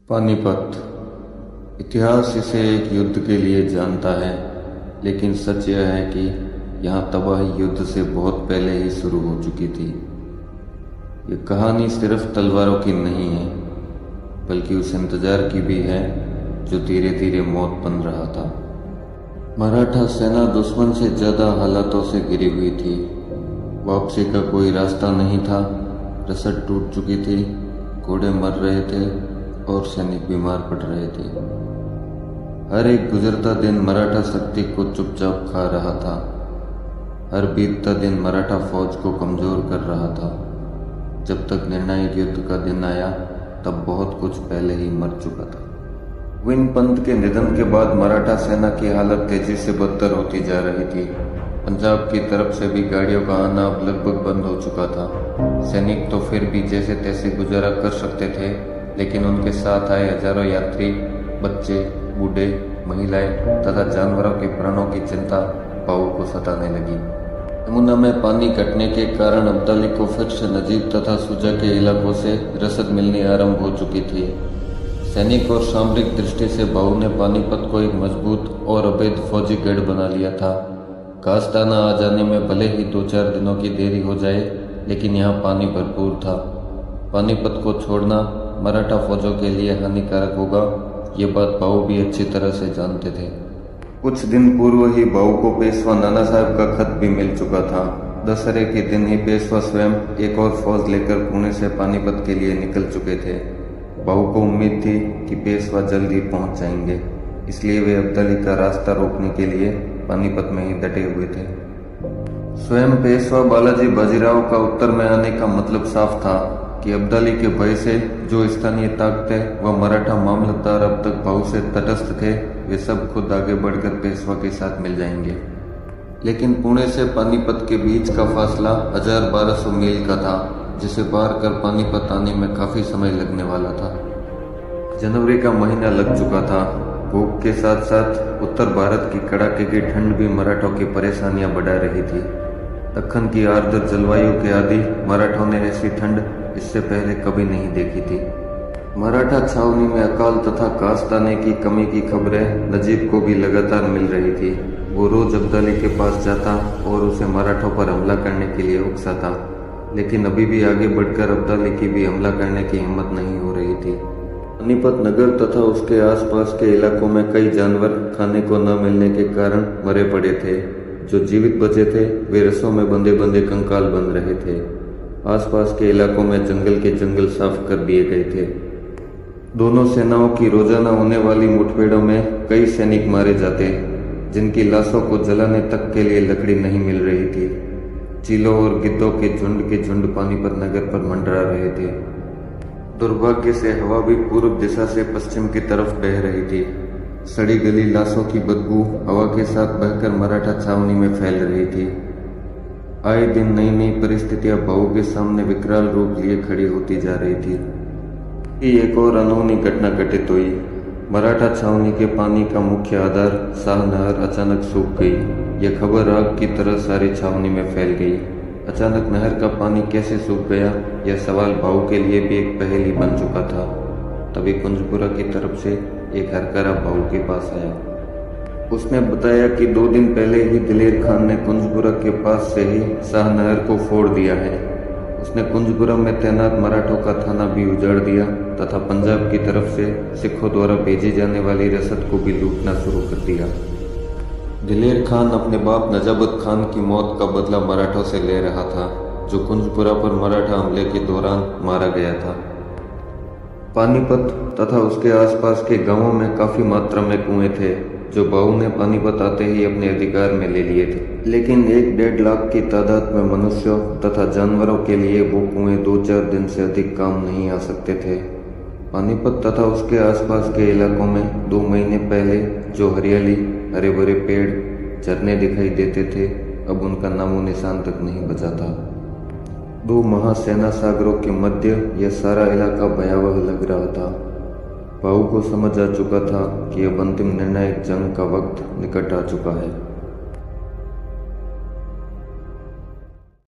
पानीपत। इतिहास इसे एक युद्ध के लिए जानता है, लेकिन सच यह है कि यहाँ तबाही युद्ध से बहुत पहले ही शुरू हो चुकी थी। ये कहानी सिर्फ तलवारों की नहीं है, बल्कि उस इंतजार की भी है जो धीरे धीरे मौत बन रहा था। मराठा सेना दुश्मन से ज़्यादा हालातों से घिरी हुई थी। वापसी का कोई रास्ता नहीं था, रसद टूट चुकी थी, घोड़े मर रहे थे और सैनिक बीमार पड़ रहे थे। हर एक गुजरता दिन मराठा शक्ति को चुपचाप खा रहा था। हर बीतता दिन मराठा फौज को कमजोर कर रहा था। जब तक निर्णायक युद्ध का दिन आया, तब बहुत कुछ पहले ही मर चुका था। विन पंत के निधन के बाद मराठा सेना की हालत तेजी से बदतर होती जा रही थी। पंजाब की तरफ से भी गाड़ियों का आना अब लगभग बंद हो चुका था। सैनिक तो फिर भी जैसे तैसे गुजारा कर सकते थे, लेकिन उनके साथ आए हजारों यात्री, बच्चे, बूढ़े, महिलाएं तथा जानवरों के प्राणों की चिंता भाऊ को सताने लगी। यमुना में पानी घटने के कारण अब्दाली को फिर से नजीब तथा सुजा के इलाकों से रसद मिलनी आरंभ हो चुकी थी। सैनिक और सामरिक दृष्टि से भाऊ ने पानीपत को एक मजबूत और अवैध फौजी गढ़ बना लिया था। घासदाना आ जाने में भले ही 2-4 दिनों की देरी हो जाए, लेकिन यहाँ पानी भरपूर था। पानीपत को छोड़ना मराठा फौजों के लिए हानिकारक होगा, ये बात भाऊ भी अच्छी तरह से जानते थे। कुछ दिन पूर्व ही भाऊ को पेशवा नाना साहब का खत भी मिल चुका था। दशहरे के दिन ही पेशवा स्वयं एक और फौज लेकर पुणे से पानीपत के लिए निकल चुके थे। भाऊ को उम्मीद थी कि पेशवा जल्द ही पहुंच जाएंगे, इसलिए वे अब्दाली का रास्ता रोकने के लिए पानीपत में ही डटे हुए थे। स्वयं पेशवा बालाजी बाजीराव का उत्तर में आने का मतलब साफ था कि अब्दाली के भय से जो स्थानीय ताकतें व मराठा मामलतदार अब तक भाऊ से तटस्थ थे, वे सब खुद आगे बढ़कर पेशवा के साथ मिल जाएंगे। लेकिन पुणे से पानीपत के बीच का फासला 1200 मील का था, जिसे पार कर पानीपत आने में काफी समय लगने वाला था। जनवरी का महीना लग चुका था। भूख के साथ साथ उत्तर भारत की कड़ाके की ठंड भी मराठों की परेशानियां बढ़ा रही थी। दक्कन की आर्द्र जलवायु के आदि मराठों ने ऐसी ठंड इससे पहले कभी नहीं देखी थी। मराठा छावनी में अकाल तथा घासदाने की कमी की खबरें नजीब को भी लगातार मिल रही थी। वो रोज अब्दाली के पास जाता और उसे मराठों पर हमला करने के लिए उकसाता, लेकिन अभी भी आगे बढ़कर अब्दाली की भी हमला करने की हिम्मत नहीं हो रही थी। पानीपत नगर तथा उसके आसपास के इलाकों में कई जानवर खाने को न मिलने के कारण मरे पड़े थे। जो जीवित बचे थे वे रस्सों में बंधे बंधे कंकाल बन रहे थे। आसपास के इलाकों में जंगल के जंगल साफ कर दिए गए थे। दोनों सेनाओं की रोजाना होने वाली मुठभेड़ों में कई सैनिक मारे जाते, जिनकी लाशों को जलाने तक के लिए लकड़ी नहीं मिल रही थी। चीलों और गिद्धों के झुंड पानीपत नगर पर मंडरा रहे थे। दुर्भाग्य से हवा भी पूर्व दिशा से पश्चिम की तरफ बह रही थी। सड़ी गली लाशों की बदबू हवा के साथ बहकर मराठा छावनी में फैल रही थी। आए दिन नई नई परिस्थितियां भाऊ के सामने विकराल रूप लिए खड़ी होती जा रही थी। एक और अनहोनी घटना घटित हुई। मराठा छावनी के पानी का मुख्य आधार शाह नहर अचानक सूख गई। यह खबर आग की तरह सारी छावनी में फैल गई। अचानक नहर का पानी कैसे सूख गया, यह सवाल भाऊ के लिए भी एक पहेली बन चुका था। तभी कुंजपुरा की तरफ से एक हरकारा भाऊ के पास आया। उसने बताया कि 2 दिन पहले ही दिलेर खान ने कुंजपुरा के पास से ही शाह नहर को फोड़ दिया है। उसने कुंजपुरा में तैनात मराठों का थाना भी उजाड़ दिया तथा पंजाब की तरफ से सिखों द्वारा भेजी जाने वाली रसद को भी लूटना शुरू कर दिया। दिलेर खान अपने बाप नजाबत खान की मौत का बदला मराठों से ले रहा था, जो कुंजपुरा पर मराठा हमले के दौरान मारा गया था। पानीपत तथा उसके आसपास के गांवों में काफी मात्रा में कुएं थे, जो भाऊ ने पानीपत आते ही अपने अधिकार में ले लिए थे। लेकिन 1-1.5 लाख की तादाद में मनुष्यों तथा जानवरों के लिए वो कुएं 2-4 दिन से अधिक काम नहीं आ सकते थे। पानीपत तथा उसके आसपास के इलाकों में 2 महीने पहले जो हरियाली, हरे भरे पेड़, झरने दिखाई देते थे, अब उनका नामो निशान तक नहीं बचा था। 2 महासेना सागरों के मध्य यह सारा इलाका भयावह लग रहा था। भाऊ को समझ आ चुका था कि अब अंतिम निर्णायक जंग का वक्त निकट आ चुका है।